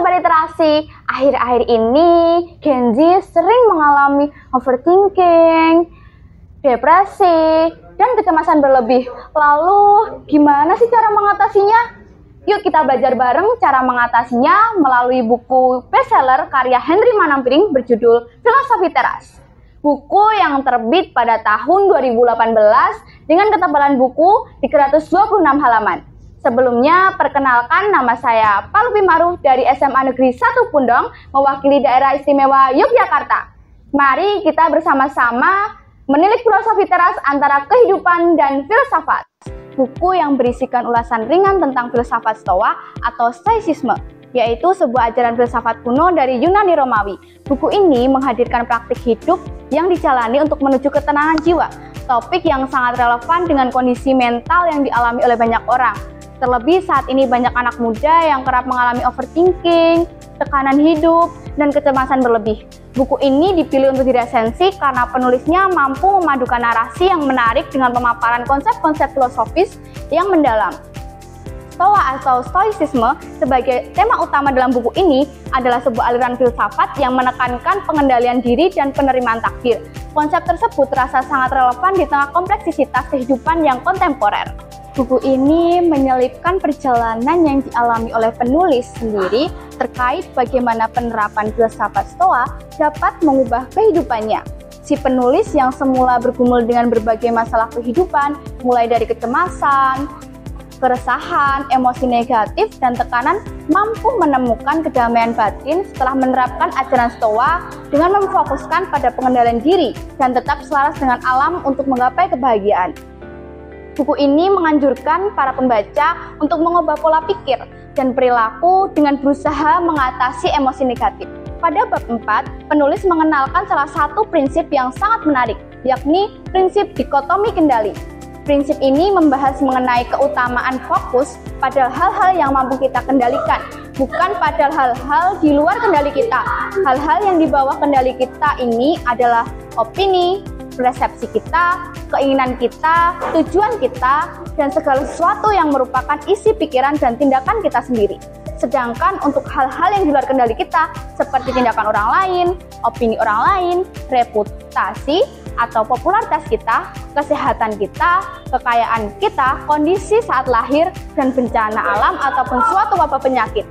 Sobat Literasi, akhir-akhir ini Gen Z sering mengalami overthinking, depresi, dan kecemasan berlebih. Lalu, gimana sih cara mengatasinya? Yuk kita belajar bareng cara mengatasinya melalui buku bestseller karya Henry Manampiring berjudul Filosofi Teras. Buku yang terbit pada tahun 2018 dengan ketebalan buku 326 halaman. Sebelumnya, perkenalkan nama saya Palupi Maru dari SMA Negeri 1 Pundong, mewakili daerah istimewa Yogyakarta. Mari kita bersama-sama menilik filosofi teras antara kehidupan dan filsafat. Buku yang berisikan ulasan ringan tentang filsafat Stoa atau Stoicisme, yaitu sebuah ajaran filsafat kuno dari Yunani Romawi. Buku ini menghadirkan praktik hidup yang dijalani untuk menuju ketenangan jiwa, topik yang sangat relevan dengan kondisi mental yang dialami oleh banyak orang. Terlebih saat ini banyak anak muda yang kerap mengalami overthinking, tekanan hidup, dan kecemasan berlebih. Buku ini dipilih untuk diresensi karena penulisnya mampu memadukan narasi yang menarik dengan pemaparan konsep-konsep filosofis yang mendalam. Stoa atau Stoicisme sebagai tema utama dalam buku ini adalah sebuah aliran filsafat yang menekankan pengendalian diri dan penerimaan takdir. Konsep tersebut terasa sangat relevan di tengah kompleksitas kehidupan yang kontemporer. Buku ini menyelipkan perjalanan yang dialami oleh penulis sendiri terkait bagaimana penerapan filsafat Stoa dapat mengubah kehidupannya. Si penulis yang semula bergumul dengan berbagai masalah kehidupan, mulai dari kecemasan, keresahan, emosi negatif, dan tekanan, mampu menemukan kedamaian batin setelah menerapkan ajaran Stoa dengan memfokuskan pada pengendalian diri dan tetap selaras dengan alam untuk menggapai kebahagiaan. Buku ini menganjurkan para pembaca untuk mengubah pola pikir dan perilaku dengan berusaha mengatasi emosi negatif. Pada bab 4, penulis mengenalkan salah satu prinsip yang sangat menarik, yakni prinsip dikotomi kendali. Prinsip ini membahas mengenai keutamaan fokus pada hal-hal yang mampu kita kendalikan, bukan pada hal-hal di luar kendali kita. Hal-hal yang di bawah kendali kita ini adalah opini, persepsi kita, keinginan kita, tujuan kita, dan segala sesuatu yang merupakan isi pikiran dan tindakan kita sendiri. Sedangkan untuk hal-hal yang di luar kendali kita, seperti tindakan orang lain, opini orang lain, reputasi atau popularitas kita, kesehatan kita, kekayaan kita, kondisi saat lahir, dan bencana alam ataupun suatu wabah penyakit.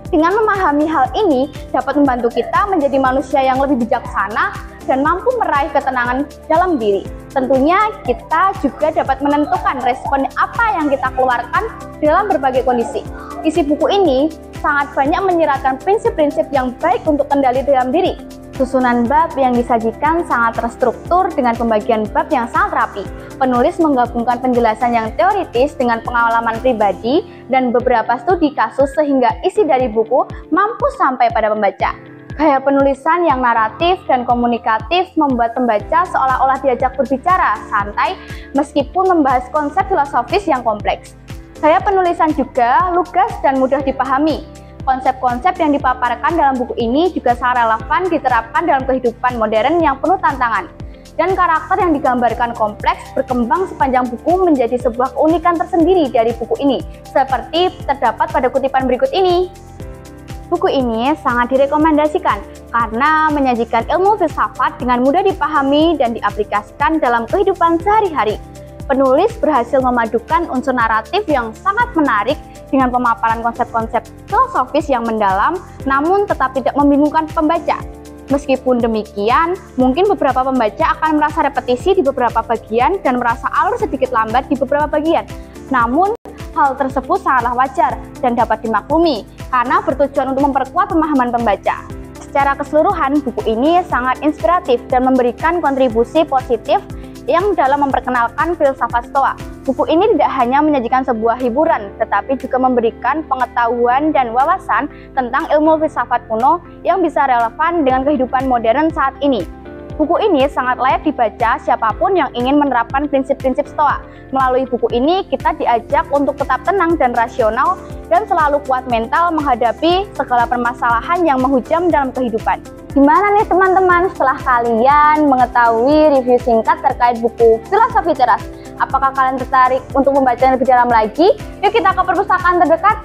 Dengan memahami hal ini, dapat membantu kita menjadi manusia yang lebih bijaksana dan mampu meraih ketenangan dalam diri. Tentunya kita juga dapat menentukan respon apa yang kita keluarkan dalam berbagai kondisi. Isi buku ini sangat banyak menyiratkan prinsip-prinsip yang baik untuk kendali dalam diri. Susunan bab yang disajikan sangat terstruktur dengan pembagian bab yang sangat rapi. Penulis menggabungkan penjelasan yang teoritis dengan pengalaman pribadi dan beberapa studi kasus sehingga isi dari buku mampu sampai pada pembaca. Gaya penulisan yang naratif dan komunikatif membuat pembaca seolah-olah diajak berbicara santai meskipun membahas konsep filosofis yang kompleks. Gaya penulisan juga lugas dan mudah dipahami. Konsep-konsep yang dipaparkan dalam buku ini juga sangat relevan diterapkan dalam kehidupan modern yang penuh tantangan. Dan karakter yang digambarkan kompleks berkembang sepanjang buku menjadi sebuah keunikan tersendiri dari buku ini, seperti terdapat pada kutipan berikut ini. Buku ini sangat direkomendasikan karena menyajikan ilmu filsafat dengan mudah dipahami dan diaplikasikan dalam kehidupan sehari-hari. Penulis berhasil memadukan unsur naratif yang sangat menarik dengan pemaparan konsep-konsep filosofis yang mendalam, namun tetap tidak membingungkan pembaca. Meskipun demikian, mungkin beberapa pembaca akan merasa repetisi di beberapa bagian dan merasa alur sedikit lambat di beberapa bagian. Namun, hal tersebut sangatlah wajar dan dapat dimaklumi karena bertujuan untuk memperkuat pemahaman pembaca. Secara keseluruhan, buku ini sangat inspiratif dan memberikan kontribusi positif yang dalam memperkenalkan filsafat Stoa. Buku ini tidak hanya menyajikan sebuah hiburan, tetapi juga memberikan pengetahuan dan wawasan tentang ilmu filsafat kuno yang bisa relevan dengan kehidupan modern saat ini. Buku ini sangat layak dibaca siapapun yang ingin menerapkan prinsip-prinsip Stoa. Melalui buku ini, kita diajak untuk tetap tenang dan rasional dan selalu kuat mental menghadapi segala permasalahan yang menghujam dalam kehidupan. Gimana nih teman-teman setelah kalian mengetahui review singkat terkait buku Filosofi Teras? Apakah kalian tertarik untuk membacanya lebih dalam lagi? Yuk kita ke perpustakaan terdekat.